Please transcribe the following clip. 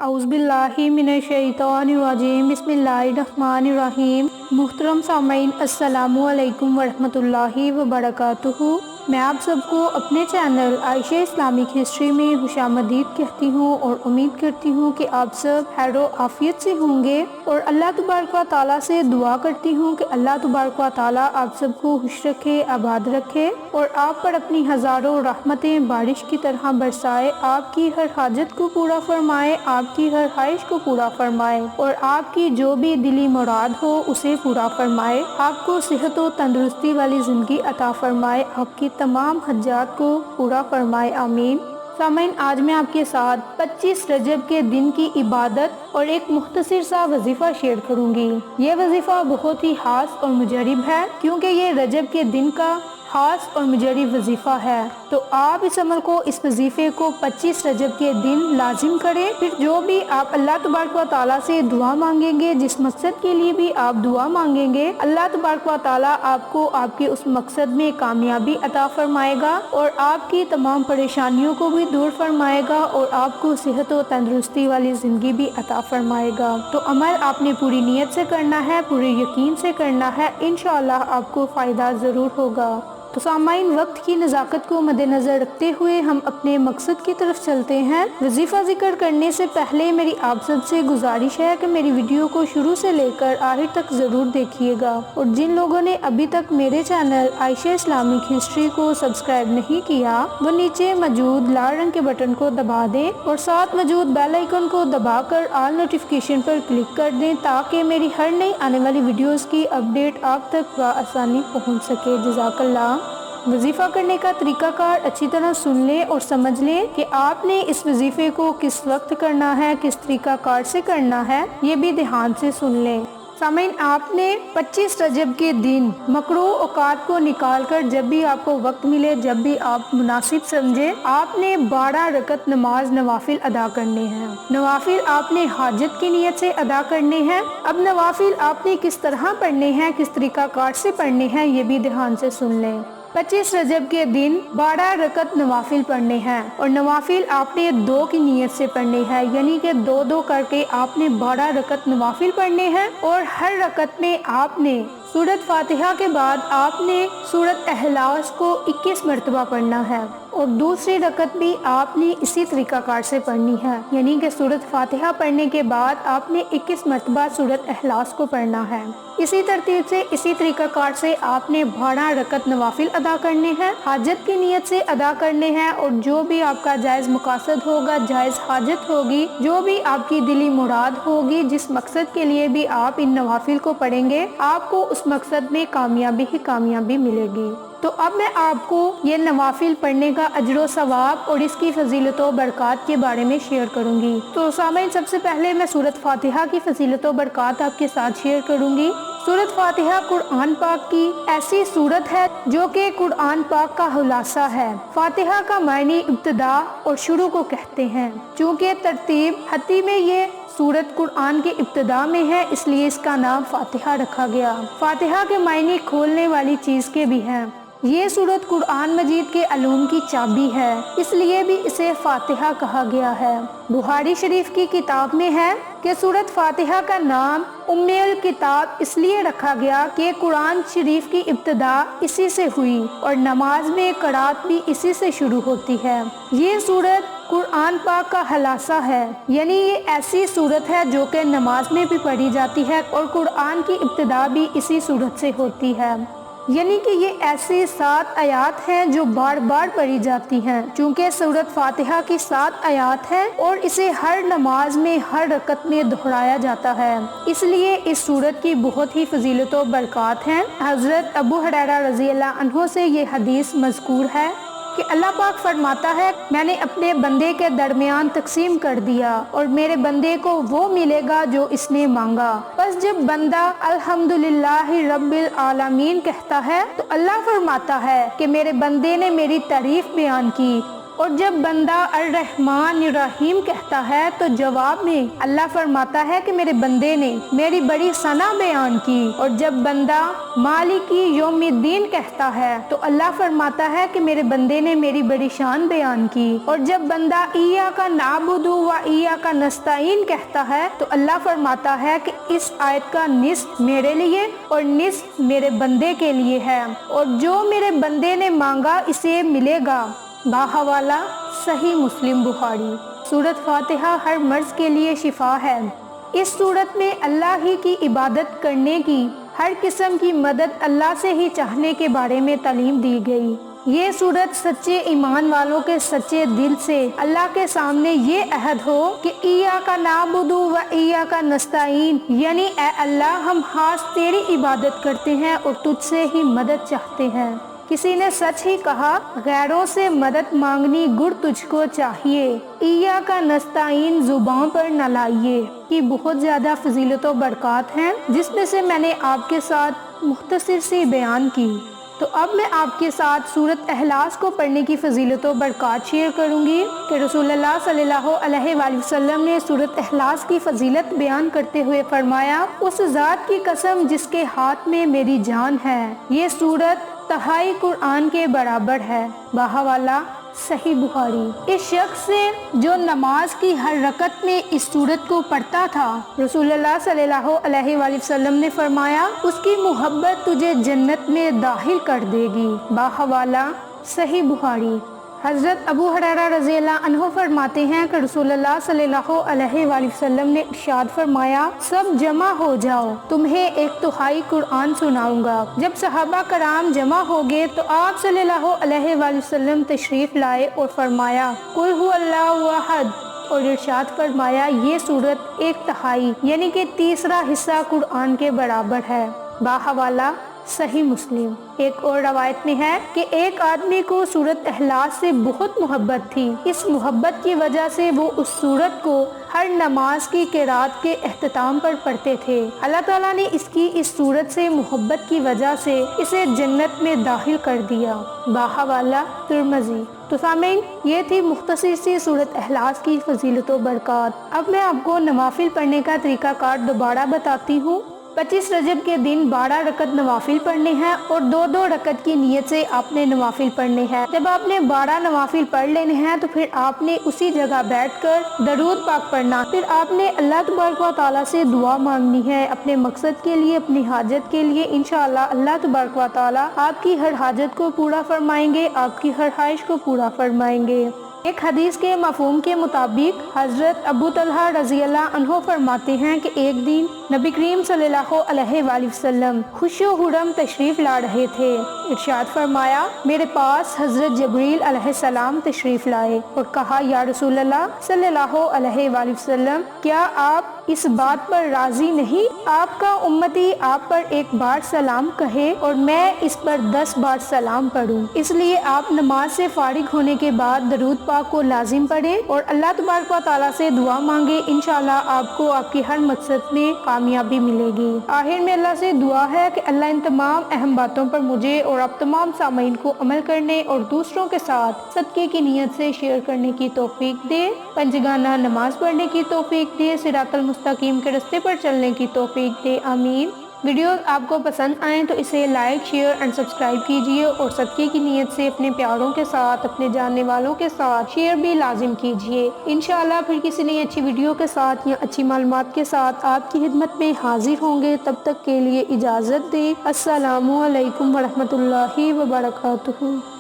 औज़ुबिल्लाहि मिनश्शैतानिर्रजीम बिस्मिल्लाहिर्रहमानिर्रहीम। मुहतरम सामीन अस्सलामु अलैकुम वरहमतुल्लाहि वबरकातुहू। मैं आप सबको अपने चैनल आयशा इस्लामिक हिस्ट्री में खुशामदीद कहती हूँ और उम्मीद करती हूँ कि आप सब खैर आफियत से होंगे और अल्लाह तबारक व तआला से दुआ करती हूँ कि अल्लाह तबारक व तआला आप सबको खुश रखे, आबाद रखे और आप पर अपनी हज़ारों रहमतें बारिश की तरह बरसाए, आपकी हर हाजत को पूरा फरमाए, आपकी हर ख्वाहिश को पूरा फरमाए और आपकी जो भी दिली मुराद हो उसे पूरा फरमाए, आपको सेहत और तंदुरुस्ती वाली ज़िंदगी अता फरमाए, आपकी तमाम हज्जात को पूरा फरमाए, आमीन। सामीन, आज मैं आपके साथ 25 रजब के दिन की इबादत और एक मुख्तसर सा वजीफ़ा शेयर करूंगी। ये वजीफ़ा बहुत ही खास और मुजरिब है क्योंकि ये रजब के दिन का खास और मुजरिब वजीफ़ा है। तो आप इस अमल को, इस वजीफ़े को 25 रजब के दिन लाजिम करें। फिर जो भी आप अल्लाह तबारक व तआला से दुआ मांगेंगे, जिस मकसद के लिए भी आप दुआ मांगेंगे, अल्लाह तबारक व तआला आपको आपके उस मकसद में कामयाबी अता फरमाएगा और आपकी तमाम परेशानियों को भी दूर फरमाएगा और आपको सेहत और तंदुरुस्ती वाली ज़िंदगी भी अता फरमाएगा। तो अमल आपने पूरी नीयत से करना है, पूरे यकीन से करना है, इंशाअल्लाह आपको फ़ायदा ज़रूर होगा। तो सामाइन, वक्त की नज़ाकत को मद्देनज़र रखते हुए हम अपने मकसद की तरफ चलते हैं। वजीफ़ा ज़िक्र करने से पहले मेरी आप सबसे गुजारिश है कि मेरी वीडियो को शुरू से लेकर आखिर तक ज़रूर देखिएगा और जिन लोगों ने अभी तक मेरे चैनल आयशा इस्लामिक हिस्ट्री को सब्सक्राइब नहीं किया वो नीचे मौजूद लाल रंग के बटन को दबा दें और साथ मौजूद बेल आइकन को दबाकर ऑल नोटिफिकेशन पर क्लिक कर दें ताकि मेरी हर नई आने वाली वीडियोज़ की अपडेट आप तक बआसानी पहुँच सके। जज़ाकल्लाह। वजीफ़ा करने का तरीकाकार अच्छी तरह सुन लें और समझ लें कि आपने इस वजीफ़े को किस वक्त करना है, किस तरीकाकार से करना है, ये भी ध्यान से सुन लें। सामीन, आपने 25 रजब के दिन मकरूह औकात को निकाल कर जब भी आपको वक्त मिले, जब भी आप मुनासिब समझे, आपने 12 रकत नमाज नवाफिल अदा करने हैं। नवाफिल आपने हाजत की नीयत से अदा करने हैं। अब नवाफिल आपने किस तरह पढ़ने हैं, किस तरीकाकार से पढ़ने हैं, ये भी ध्यान से सुन लें। 25 रजब के दिन 12 रकत नवाफिल पढ़ने हैं और नवाफिल आपने 2 की नीयत से पढ़ने हैं, यानी कि 2-2 करके आपने 12 रकत नवाफिल पढ़ने हैं और हर रकत में आपने सूरत फातिहा के बाद आपने सूरत इखलास को 21 मरतबा पढ़ना है और दूसरी रकत भी आपने इसी तरीकाकार से पढ़नी है, यानी कि सूरत फातिहा पढ़ने के बाद आपने 21 मरतबा सूरत इखलास को पढ़ना है। इसी तरतीब से, इसी तरीकाकार से आपने 12 रकत नवाफिल अदा करने हैं, हाजत की नीयत से अदा करने हैं और जो भी आपका जायज़ मुकासद होगा, जायज़ हाजत होगी, जो भी आपकी दिली मुराद होगी, जिस मकसद के लिए भी आप इन नवाफिल को पढ़ेंगे, आपको उस मकसद में कामयाबी ही कामयाबी मिलेगी। तो अब मैं आपको ये नवाफिल पढ़ने का अजर सवाब और इसकी फजीलत व बरक़ात के बारे में शेयर करूंगी। तो सामीन, सबसे पहले मैं सूरत फातिहा की फजीलत व बरक़ात आपके साथ शेयर करूंगी। सूरत फातिहा कुरान पाक की ऐसी सूरत है जो कि कुरान पाक का खुलासा है। फातिहा का मायने इब्तिदा और शुरू को कहते हैं। चूँकि तरतीब हती में ये सूरत कुरान के इब्तिदा में है, इसलिए इसका नाम फातिहा रखा गया। फातिहा के मायने खोलने वाली चीज़ के भी हैं। ये सूरत कुरान मजीद के अलूम की चाबी है, इसलिए भी इसे फातिहा कहा गया है। बुखारी शरीफ की किताब में है कि सूरत फातिहा का नाम उम्मुल किताब इसलिए रखा गया कि कुरान शरीफ की इब्तिदा इसी से हुई और नमाज में क़रात भी इसी से शुरू होती है। ये सूरत कुरान पाक का खुलासा है, यानी ये ऐसी सूरत है जो कि नमाज में भी पढ़ी जाती है और कुरान की इब्तिदा भी इसी सूरत से होती है। यानी कि ये ऐसी 7 आयात हैं जो बार बार पढ़ी जाती हैं। चूँकि सूरत फातिहा की 7 आयात हैं और इसे हर नमाज में, हर रकत में दोहराया जाता है, इसलिए इस सूरत की बहुत ही फजीलत व बरक़ात हैं। हज़रत अबू हुरैरा रज़ी अल्लाह अन्हु से ये हदीस मज़कूर है कि अल्लाह पाक फरमाता है, मैंने अपने बंदे के दरमियान तकसीम कर दिया और मेरे बंदे को वो मिलेगा जो इसने मांगा। बस जब बंदा अल्हम्दुलिल्लाहि रब्बिल आलमीन कहता है तो अल्लाह फरमाता है कि मेरे बंदे ने मेरी तारीफ बयान की اور جب بندہ الرحمن الرحیم کہتا ہے تو جواب میں اللہ فرماتا ہے کہ میرے بندے نے میری بڑی ثنا بیان کی، اور جب بندہ مالکی یوم الدین کہتا ہے تو اللہ فرماتا ہے کہ میرے بندے نے میری بڑی شان بیان کی، اور جب بندہ ایاک نعبد و ایاک نستعین کہتا ہے تو اللہ فرماتا ہے کہ اس آیت کا نصف میرے لیے اور نصف میرے بندے کے لیے ہے، اور جو میرے بندے نے مانگا اسے ملے گا۔ باحوالہ صحیح مسلم بخاری۔ سورۃ فاتحہ ہر مرض کے لیے شفا ہے۔ اس سورت میں اللہ ہی کی عبادت کرنے کی، ہر قسم کی مدد اللہ سے ہی چاہنے کے بارے میں تعلیم دی گئی۔ یہ سورت سچے ایمان والوں کے سچے دل سے اللہ کے سامنے یہ عہد ہو کہ ایاک نعبد و ایاک نستعین، یعنی اے اللہ ہم خاص تیری عبادت کرتے ہیں اور تجھ سے ہی مدد چاہتے ہیں۔ کسی نے سچ ہی کہا، غیروں سے مدد مانگنی گر تجھ کو چاہیے، ایاک نستعین زبان پر نہ لائیے، کی بہت زیادہ فضیلت و برکات ہیں جس میں سے میں نے آپ کے ساتھ مختصر سی بیان کی۔ تو اب میں آپ کے ساتھ سورۃ اخلاص کو پڑھنے کی فضیلت و برکات شیئر کروں گی کہ رسول اللہ صلی اللہ علیہ وآلہ وسلم نے سورۃ اخلاص کی فضیلت بیان کرتے ہوئے فرمایا، اس ذات کی قسم جس کے ہاتھ میں میری جان ہے، یہ سورت تہائی قرآن کے برابر ہے۔ باحوالہ صحیح بخاری۔ اس شخص سے جو نماز کی ہر رکعت میں اس سورت کو پڑھتا تھا، رسول اللہ صلی اللہ علیہ وآلہ وسلم نے فرمایا اس کی محبت تجھے جنت میں داخل کر دے گی۔ باحوالہ صحیح بخاری۔ حضرت ابو ہریرہ رضی اللہ عنہ فرماتے ہیں کہ رسول اللہ صلی اللہ علیہ وآلہ وسلم نے ارشاد فرمایا، سب جمع ہو جاؤ، تمہیں ایک تہائی قرآن سناؤں گا۔ جب صحابہ کرام جمع ہو گئے تو آپ صلی اللہ علیہ وآلہ وسلم تشریف لائے اور فرمایا، قل هو اللہ احد، اور ارشاد فرمایا یہ سورت ایک تہائی یعنی کہ تیسرا حصہ قرآن کے برابر ہے۔ باحوالہ صحیح مسلم۔ ایک اور روایت میں ہے کہ ایک آدمی کو سورۃ اخلاص سے بہت محبت تھی، اس محبت کی وجہ سے وہ اس سورت کو ہر نماز کی قرات کے اختتام پر پڑھتے تھے۔ اللہ تعالیٰ نے اس کی اس سورت سے محبت کی وجہ سے اسے جنت میں داخل کر دیا۔ باحوالہ ترمذی۔ تو سامعین، یہ تھی مختصر سی سورۃ اخلاص کی فضیلت و برکات۔ اب میں آپ کو نوافل پڑھنے کا طریقہ کار دوبارہ بتاتی ہوں۔ 25 رجب کے دن 12 رکعت نوافل پڑھنے ہیں اور 2 رکعت کی نیت سے آپ نے نوافل پڑھنے ہیں۔ جب آپ نے 12 نوافل پڑھ لینے ہیں تو پھر آپ نے اسی جگہ بیٹھ کر درود پاک پڑھنا، پھر آپ نے اللہ تبارک و تعالیٰ سے دعا مانگنی ہے اپنے مقصد کے لیے، اپنی حاجت کے لیے۔ انشاءاللہ اللہ تبارک و تعالیٰ آپ کی ہر حاجت کو پورا فرمائیں گے، آپ کی ہر خواہش کو پورا فرمائیں گے۔ ایک حدیث کے مفہوم کے مطابق حضرت ابو طلحہ رضی اللہ عنہ فرماتے ہیں کہ ایک دن نبی کریم صلی اللہ علیہ وآلہ وسلم خوش و خرم تشریف لا رہے تھے۔ ارشاد فرمایا، میرے پاس حضرت جبریل علیہ السلام تشریف لائے اور کہا، یا رسول اللہ صلی اللہ علیہ وآلہ وسلم، کیا آپ اس بات پر راضی نہیں آپ کا امتی آپ پر ایک بار سلام کہے اور میں اس پر 10 بار سلام پڑھوں؟ اس لیے آپ نماز سے فارغ ہونے کے بعد درود پاک کو لازم پڑھیں اور اللہ تبارک و تعالیٰ سے دعا مانگے، انشاءاللہ آپ کو آپ کی ہر مقصد میں کامیابی ملے گی۔ آخر میں اللہ سے دعا ہے کہ اللہ ان تمام اہم باتوں پر مجھے اور آپ تمام سامعین کو عمل کرنے اور دوسروں کے ساتھ صدقے کی نیت سے شیئر کرنے کی توفیق دے، پنجگانہ نماز پڑھنے کی توفیق دے، صراط المستقیم کے راستے پر چلنے کی توفیق دے، آمین۔ ویڈیوز آپ کو پسند آئیں تو اسے لائک، شیئر اینڈ سبسکرائب کیجیے اور صدقے کی نیت سے اپنے پیاروں کے ساتھ، اپنے جاننے والوں کے ساتھ شیئر بھی لازم کیجیے۔ انشاءاللہ پھر کسی نئی اچھی ویڈیو کے ساتھ یا اچھی معلومات کے ساتھ آپ کی خدمت میں حاضر ہوں گے۔ تب تک کے لیے اجازت دیں۔ السلام علیکم ورحمۃ اللہ وبرکاتہ۔